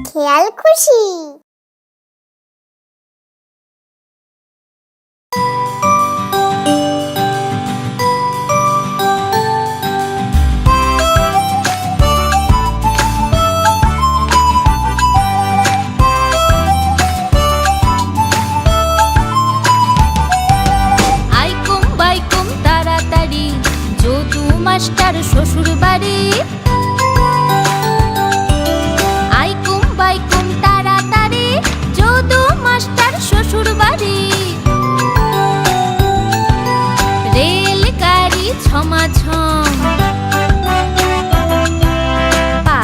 খেয়াল খুশি। মাস্টার শ্বশুর বাড়ি, আইকুম বাইকুম তাড়াতাড়ি যদু মাস্টার শ্বশুর বাড়ি। রেলগাড়ি ছমাছম, পা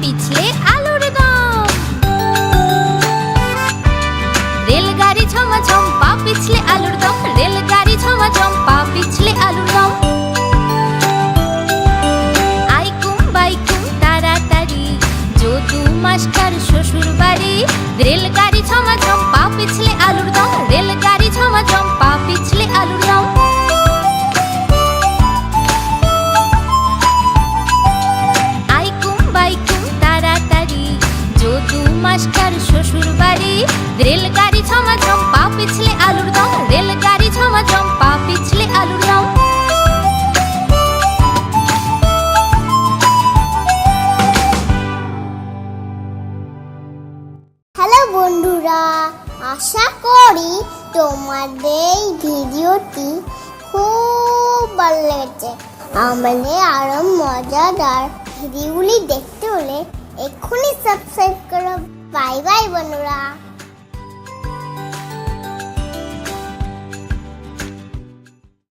পিছলে আলুর দম। রেলগাড়ি ছমাছম, পা পিছলে আলুর দম। রেলগাড়ি ছমাছম, পা পিছলে আলুর দম। মাস্টার শ্বশুর বাড়ি, রেলগাড়ি ছমাছম, পা পিছলে আলুর দম। রেলগাড়ি ছমাছম, পা পিছলে আলুর দম। আইকুম বাইকুম তাড়াতাড়ি যদু মাস্টার শ্বশুর বাড়ি, রেলগাড়ি ছমাছম, পা পিছলে আলুর দম। রেলগাড়ি ছমাছম, পা পিছলে আলুর দম। হ্যালো বন্ধুরা, আশা করি তোমাদের এই ভিডিওটি খুব ভালো লেগেছে। আমাদের আরো মজাদার ভিডিওগুলি দেখতে হলে এক্ষুনি সাবস্ক্রাইব করো। বাই বাই বন্ধুরা।